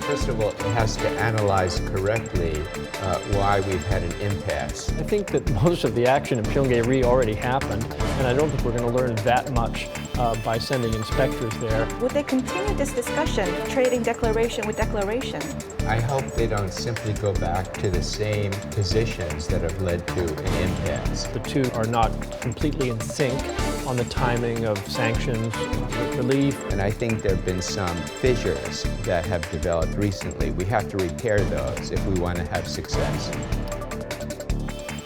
First of all, it has to analyze correctly why we've had an impasse. I think that most of the action in Pyongyang already happened, and I don't think we're going to learn that much by sending inspectors there. Would they continue this discussion, trading declaration with declaration? I hope they don't simply go back to the same positions that have led to an impasse. The two are not completely in sync on the timing of sanctions relief. And I think there have been some fissures that have developed recently. We have to repair those if we want to have success.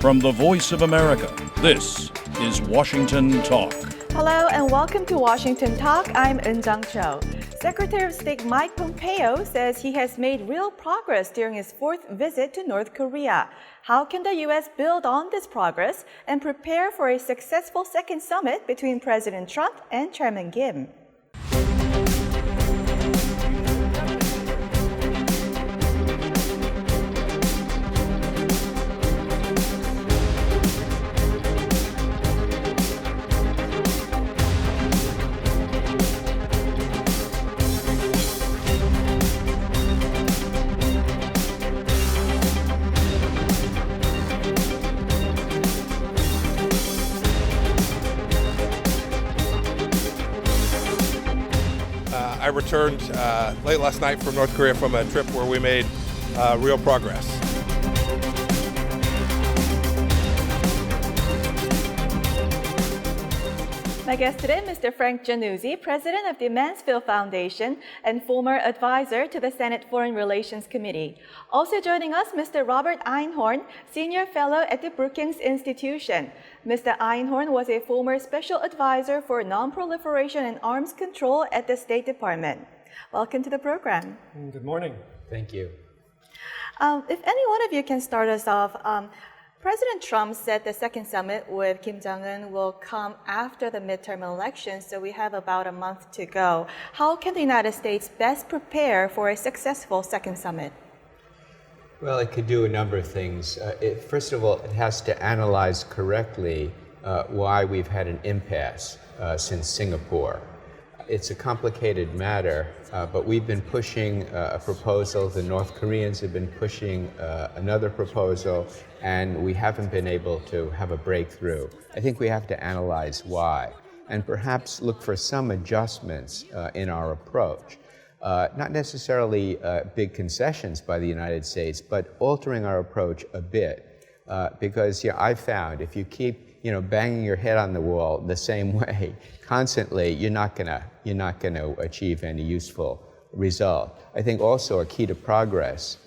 From the Voice of America, this is Washington Talk. Hello and welcome to Washington Talk. I'm Eun-jung Cho. Secretary of State Mike Pompeo says he has made real progress during his fourth visit to North Korea. How can the U.S. build on this progress and prepare for a successful second summit between President Trump and Chairman Kim? I returned late last night from North Korea from a trip where we made real progress. My guest today, Mr. Frank Jannuzi, president of the Mansfield Foundation and former advisor to the Senate Foreign Relations Committee. Also joining us, Mr. Robert Einhorn, senior fellow at the Brookings Institution. Mr. Einhorn was a former special advisor for non-proliferation and arms control at the State Department. Welcome to the program. Good morning. Thank you. If any one of you can start us off, President Trump said the second summit with Kim Jong-un will come after the midterm elections, so we have about a month to go. How can the United States best prepare for a successful second summit? Well, it could do a number of things. First of all, it has to analyze correctly why we've had an impasse since Singapore. It's a complicated matter, but we've been pushing a proposal. The North Koreans have been pushing another proposal, and we haven't been able to have a breakthrough. I think we have to analyze why, and perhaps look for some adjustments in our approach. Not necessarily big concessions by the United States, but altering our approach a bit. Because I've found if you keep banging your head on the wall the same way constantly, you're not gonna achieve any useful result. I think also a key to progress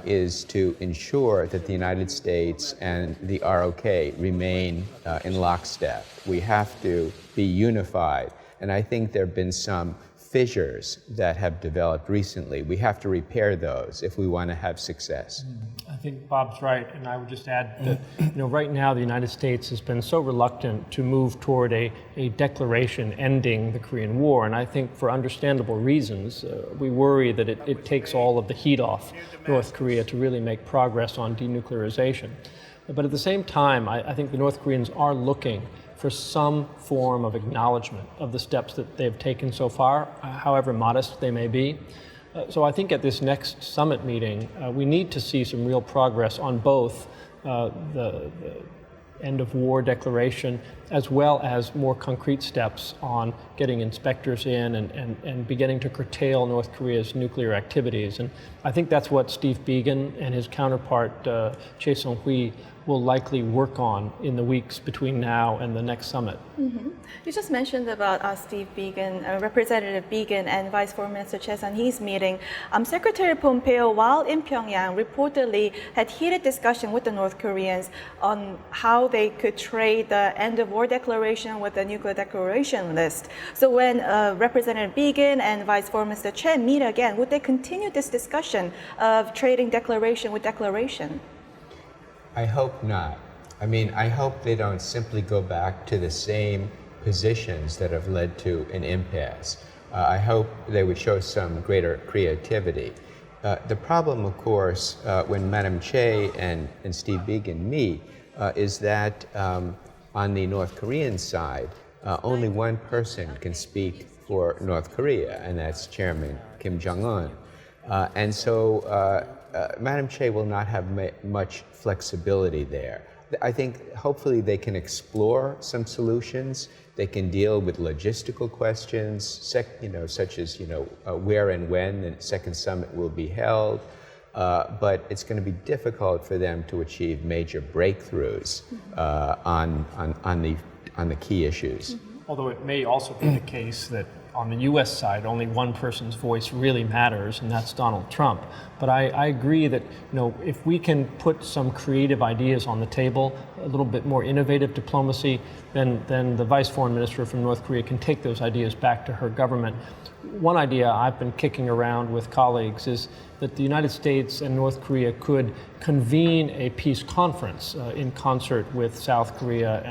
is to ensure that the United States and the ROK remain in lockstep. We have to be unified, and I think there have been some fissures that have developed recently. We have to repair those if we want to have success. I think Bob's right, and I would just add that right now the United States has been so reluctant to move toward a declaration ending the Korean War, and I think for understandable reasons. We worry that it takes all of the heat off North Korea to really make progress on denuclearization. But at the same time, I think the North Koreans are looking for some form of acknowledgement of the steps that they've taken so far, however modest they may be. So I think at this next summit meeting, we need to see some real progress on both the end of war declaration, as well as more concrete steps on getting inspectors in and beginning to curtail North Korea's nuclear activities. And I think that's what Steve Biegun and his counterpart, Choi Sung-hui, will likely work on in the weeks between now and the next summit. Mm-hmm. You just mentioned about Steve Biegun, Representative Biegun, and Vice Foreign Minister Choi Sun-hee's meeting. Secretary Pompeo, while in Pyongyang, reportedly had heated discussion with the North Koreans on how they could trade the end-of-war declaration with the nuclear declaration list. So when Representative Biegun and Vice Foreign Minister Choi meet again, would they continue this discussion of trading declaration with declaration? I hope not. I hope they don't simply go back to the same positions that have led to an impasse. I hope they would show some greater creativity. The problem, of course, when Madam Choi and Steve Biegun meet, is that on the North Korean side, only one person can speak for North Korea, and that's Chairman Kim Jong-un. And so Madam Che will not have much flexibility there. I think hopefully they can explore some solutions. They can deal with logistical questions, such as where and when the second summit will be held. But it's going to be difficult for them to achieve major breakthroughs on the key issues. Although it may also be the case that on the U.S. side, only one person's voice really matters, and that's Donald Trump. But I agree that if we can put some creative ideas on the table, a little bit more innovative diplomacy, then the Vice Foreign Minister from North Korea can take those ideas back to her government. One idea I've been kicking around with colleagues is that the United States and North Korea could convene a peace conference in concert with South Korea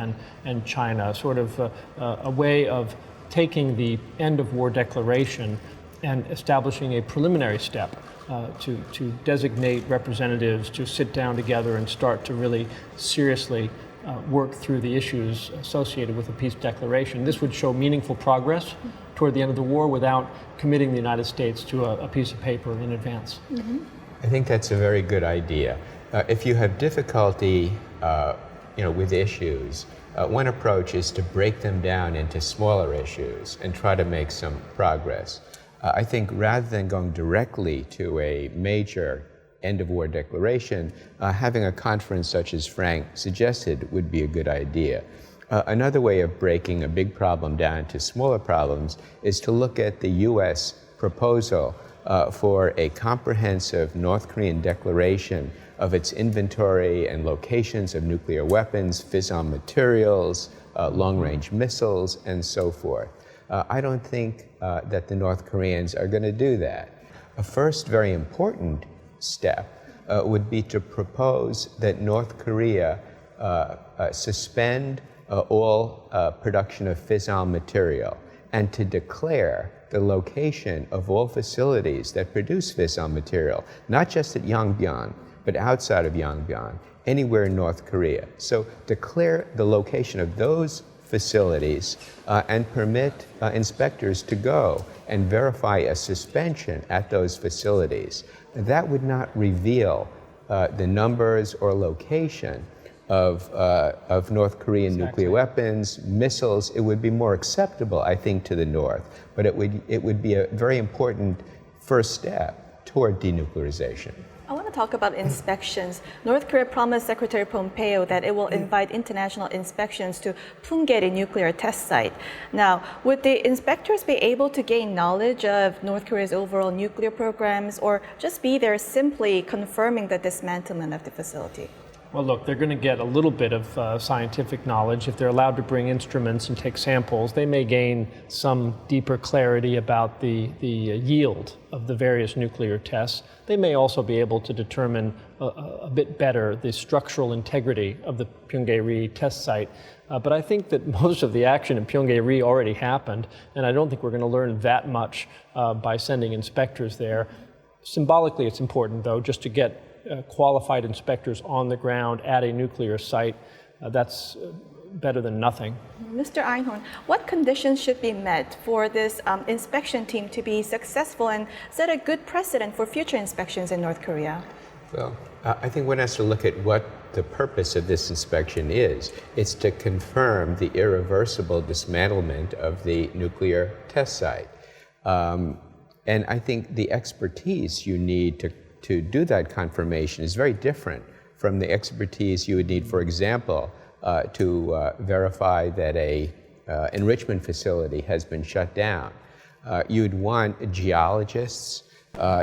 and China, sort of a way of taking the end of war declaration and establishing a preliminary step to designate representatives to sit down together and start to really seriously work through the issues associated with a peace declaration. This would show meaningful progress toward the end of the war without committing the United States to a piece of paper in advance. Mm-hmm. I think that's a very good idea. If you have difficulty with issues, one approach is to break them down into smaller issues and try to make some progress. I think rather than going directly to a major end-of-war declaration, having a conference such as Frank suggested would be a good idea. Another way of breaking a big problem down into smaller problems is to look at the U.S. proposal for a comprehensive North Korean declaration of its inventory and locations of nuclear weapons, fissile materials, long-range missiles, and so forth. I don't think that the North Koreans are going to do that. A first very important step would be to propose that North Korea suspend all production of fissile material and to declare the location of all facilities that produce fissile material, not just at Yongbyon, but outside of Yongbyon, anywhere in North Korea. So declare the location of those facilities and permit inspectors to go and verify a suspension at those facilities. That would not reveal the numbers or location of North Korean nuclear weapons, missiles. It would be more acceptable, I think, to the North, but it would be a very important first step toward denuclearization. I want to talk about inspections. North Korea promised Secretary Pompeo that it will invite international inspections to Punggye nuclear test site. Now, would the inspectors be able to gain knowledge of North Korea's overall nuclear programs, or just be there simply confirming the dismantlement of the facility? Well, look, they're going to get a little bit of scientific knowledge. If they're allowed to bring instruments and take samples, they may gain some deeper clarity about the yield of the various nuclear tests. They may also be able to determine a bit better the structural integrity of the Punggye test site. But I think that most of the action in Punggye already happened, and I don't think we're going to learn that much by sending inspectors there. Symbolically, it's important, though, just to get qualified inspectors on the ground at a nuclear site. That's better than nothing. Mr. Einhorn, what conditions should be met for this inspection team to be successful and set a good precedent for future inspections in North Korea? Well, I think one has to look at what the purpose of this inspection is. It's to confirm the irreversible dismantlement of the nuclear test site. And I think the expertise you need to do that confirmation is very different from the expertise you would need, for example, to verify that a enrichment facility has been shut down. You'd want geologists,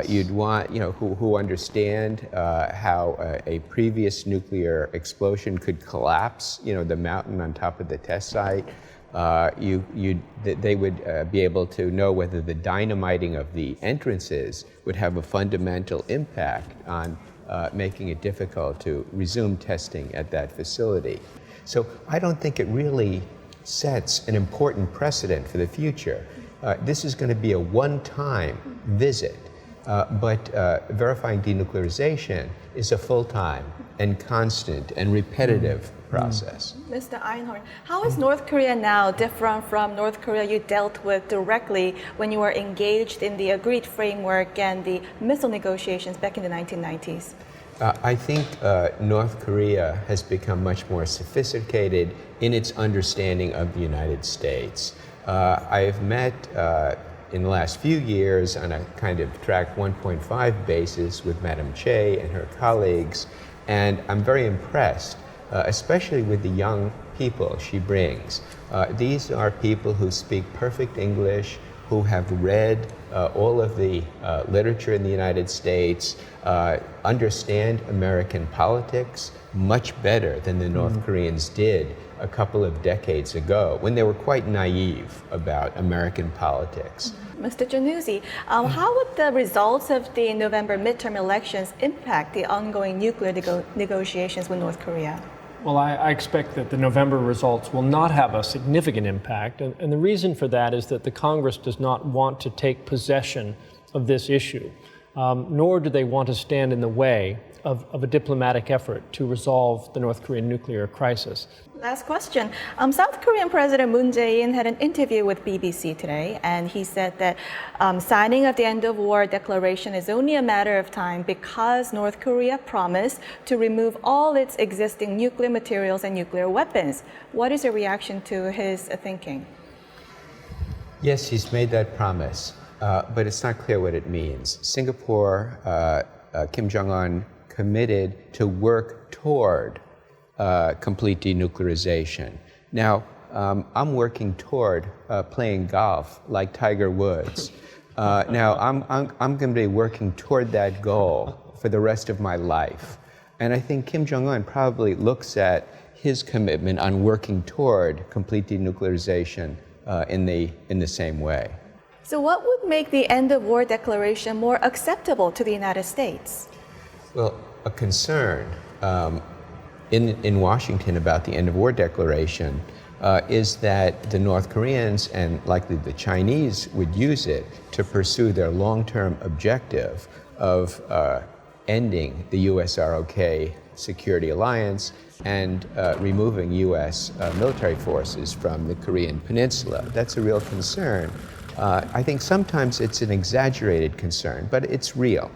you'd want who understand how a previous nuclear explosion could collapse the mountain on top of the test site. They would be able to know whether the dynamiting of the entrances would have a fundamental impact on making it difficult to resume testing at that facility. So I don't think it really sets an important precedent for the future. This is going to be a one-time visit, but verifying denuclearization is a full-time and constant and repetitive process. Mr. Einhorn, how is North Korea now different from North Korea you dealt with directly when you were engaged in the agreed framework and the missile negotiations back in the 1990s? I think North Korea has become much more sophisticated in its understanding of the United States. I have met in the last few years on a kind of track 1.5 basis with Madam Che and her colleagues, and I'm very impressed, especially with the young people she brings. These are people who speak perfect English, who have read all of the literature in the United States, understand American politics much better than the North Koreans did a couple of decades ago, when they were quite naive about American politics. Mr. Jannuzi, how would the results of the November midterm elections impact the ongoing nuclear negotiations with North Korea? Well, I expect that the November results will not have a significant impact, and the reason for that is that the Congress does not want to take possession of this issue, nor do they want to stand in the way of a diplomatic effort to resolve the North Korean nuclear crisis. Last question. South Korean President Moon Jae-in had an interview with BBC today, and he said that signing of the end of war declaration is only a matter of time because North Korea promised to remove all its existing nuclear materials and nuclear weapons. What is your reaction to his thinking? Yes, he's made that promise, but it's not clear what it means. Singapore, Kim Jong-un committed to work toward complete denuclearization. Now, I'm working toward playing golf like Tiger Woods. Now, I'm going to be working toward that goal for the rest of my life. And I think Kim Jong-un probably looks at his commitment on working toward complete denuclearization in the same way. So what would make the end of war declaration more acceptable to the United States? Well, a concern in Washington about the end of war declaration is that the North Koreans and likely the Chinese would use it to pursue their long-term objective of ending the US-ROK security alliance and removing US military forces from the Korean peninsula. That's a real concern. I think sometimes it's an exaggerated concern, but it's real.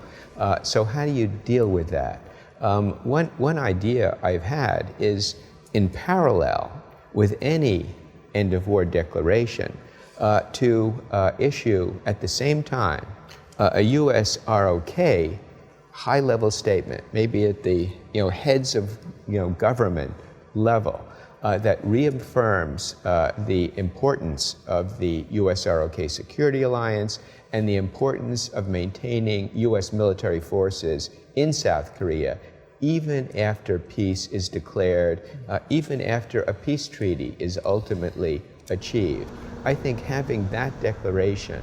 So how do you deal with that? One idea I've had is, in parallel with any end-of-war declaration, to issue at the same time a U.S. ROK high-level statement, maybe at the heads of government level, that reaffirms the importance of the U.S. ROK security alliance and the importance of maintaining U.S. military forces in South Korea, even after peace is declared, even after a peace treaty is ultimately achieved. I think having that declaration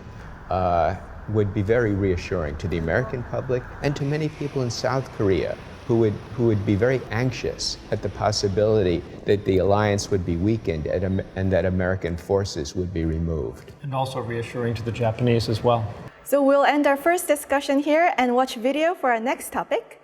would be very reassuring to the American public and to many people in South Korea who would be very anxious at the possibility that the alliance would be weakened and that American forces would be removed. And also reassuring to the Japanese as well. So we'll end our first discussion here and watch video for our next topic.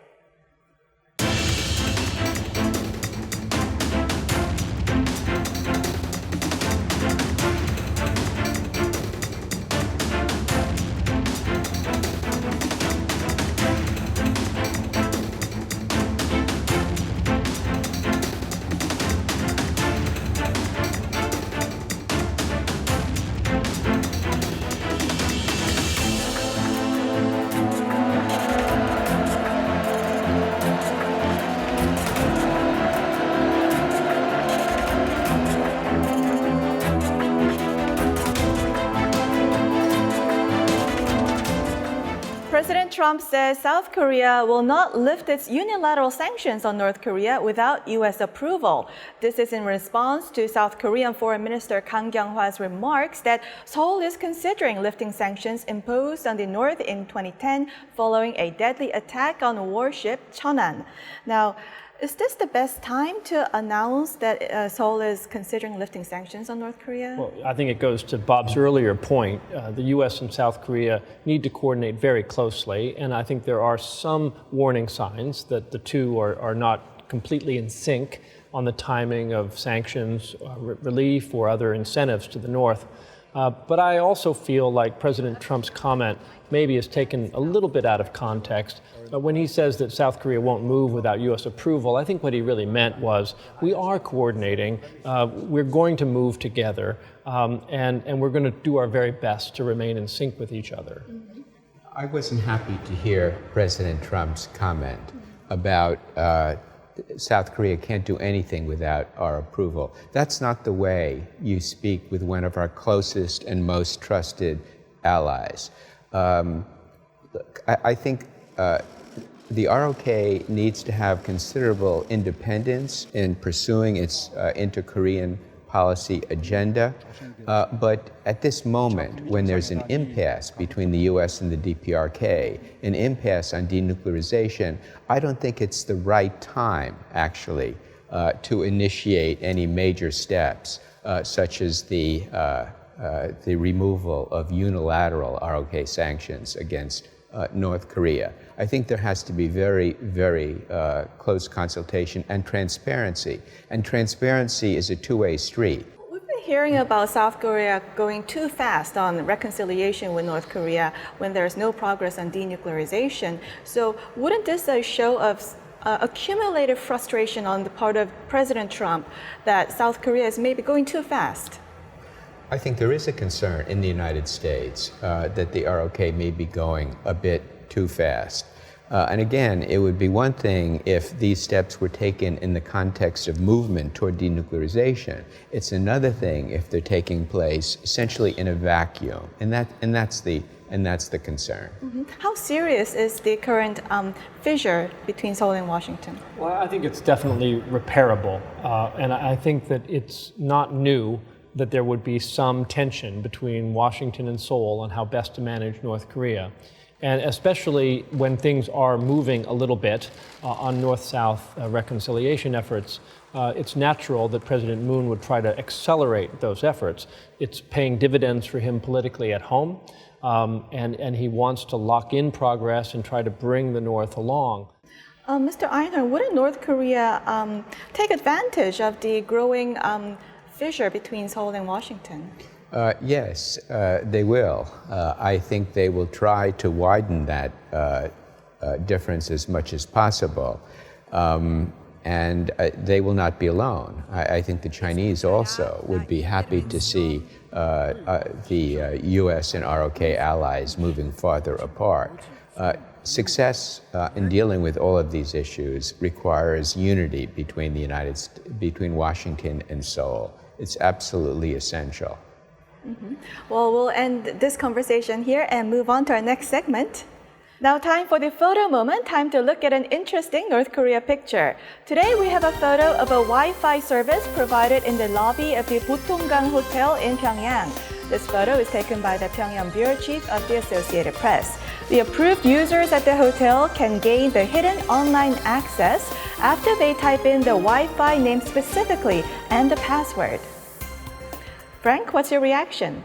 President Trump says South Korea will not lift its unilateral sanctions on North Korea without U.S. approval. This is in response to South Korean Foreign Minister Kang Kyung-hwa's remarks that Seoul is considering lifting sanctions imposed on the North in 2010 following a deadly attack on a warship, Cheonan. Now, is this the best time to announce that Seoul is considering lifting sanctions on North Korea? Well, I think it goes to Bob's earlier point. The U.S. and South Korea need to coordinate very closely, and I think there are some warning signs that the two are not completely in sync on the timing of sanctions, relief, or other incentives to the North. But I also feel like President Trump's comment maybe is taken a little bit out of context. When he says that South Korea won't move without U.S. approval, I think what he really meant was we are coordinating, we're going to move together, and we're going to do our very best to remain in sync with each other. I wasn't happy to hear President Trump's comment about South Korea can't do anything without our approval. That's not the way you speak with one of our closest and most trusted allies. I think the ROK needs to have considerable independence in pursuing its inter-Korean policy agenda. But at this moment, when there's an impasse between the US and the DPRK, an impasse on denuclearization, I don't think it's the right time, actually, to initiate any major steps, such as the removal of unilateral ROK sanctions against North Korea. I think there has to be very, very close consultation and transparency. And transparency is a two-way street. We've been hearing about South Korea going too fast on reconciliation with North Korea when there's no progress on denuclearization. So wouldn't this a show of accumulated frustration on the part of President Trump that South Korea is maybe going too fast? I think there is a concern in the United States that the ROK may be going a bit too fast. And again, it would be one thing if these steps were taken in the context of movement toward denuclearization. It's another thing if they're taking place essentially in a vacuum, and that's the concern. Mm-hmm. How serious is the current fissure between Seoul and Washington? Well, I think it's definitely repairable, and I think that it's not new that there would be some tension between Washington and Seoul on how best to manage North Korea. And especially when things are moving a little bit on North-South reconciliation efforts, it's natural that President Moon would try to accelerate those efforts. It's paying dividends for him politically at home, and he wants to lock in progress and try to bring the North along. Mr. Einhorn, wouldn't North Korea take advantage of the growing fissure between Seoul and Washington? Yes, they will. I think they will try to widen that difference as much as possible. And they will not be alone. I think the Chinese also would be happy to see the US and ROK allies moving farther apart. Success in dealing with all of these issues requires unity between Washington and Seoul. It's absolutely essential. Mm-hmm. Well, we'll end this conversation here and move on to our next segment. Now time for the photo moment, time to look at an interesting North Korea picture. Today we have a photo of a Wi-Fi service provided in the lobby of the Botonggang Hotel in Pyongyang. This photo is taken by the Pyongyang bureau chief of the Associated Press. The approved users at the hotel can gain the hidden online access after they type in the Wi-Fi name specifically and the password. Frank, what's your reaction?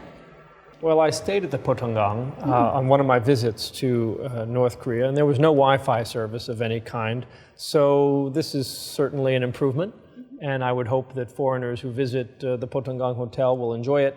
Well, I stayed at the Botonggang on one of my visits to North Korea, and there was no Wi-Fi service of any kind. So this is certainly an improvement, and I would hope that foreigners who visit the Botonggang Hotel will enjoy it.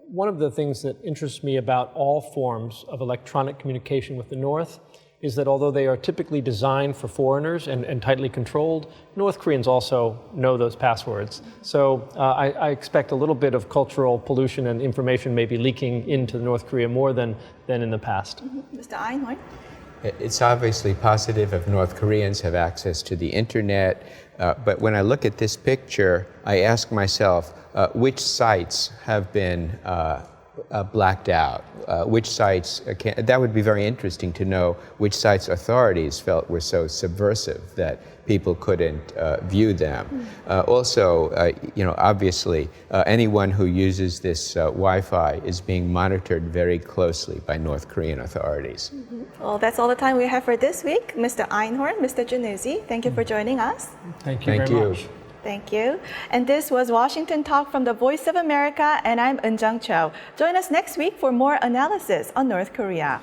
One of the things that interests me about all forms of electronic communication with the North is that although they are typically designed for foreigners and tightly controlled, North Koreans also know those passwords. So I expect a little bit of cultural pollution and information maybe leaking into North Korea more than in the past. Mm-hmm. Mr. Einhorn? It's obviously positive if North Koreans have access to the internet, but when I look at this picture, I ask myself, which sites have been blacked out? Which sites that would be very interesting to know which sites authorities felt were so subversive that people couldn't view them. Also, obviously, anyone who uses this Wi-Fi is being monitored very closely by North Korean authorities. Mm-hmm. Well, that's all the time we have for this week. Mr. Einhorn, Mr. Jannuzi, thank you for joining us. Thank you very much. Thank you. And this was Washington Talk from the Voice of America, and I'm Eun Jung Cho. Join us next week for more analysis on North Korea.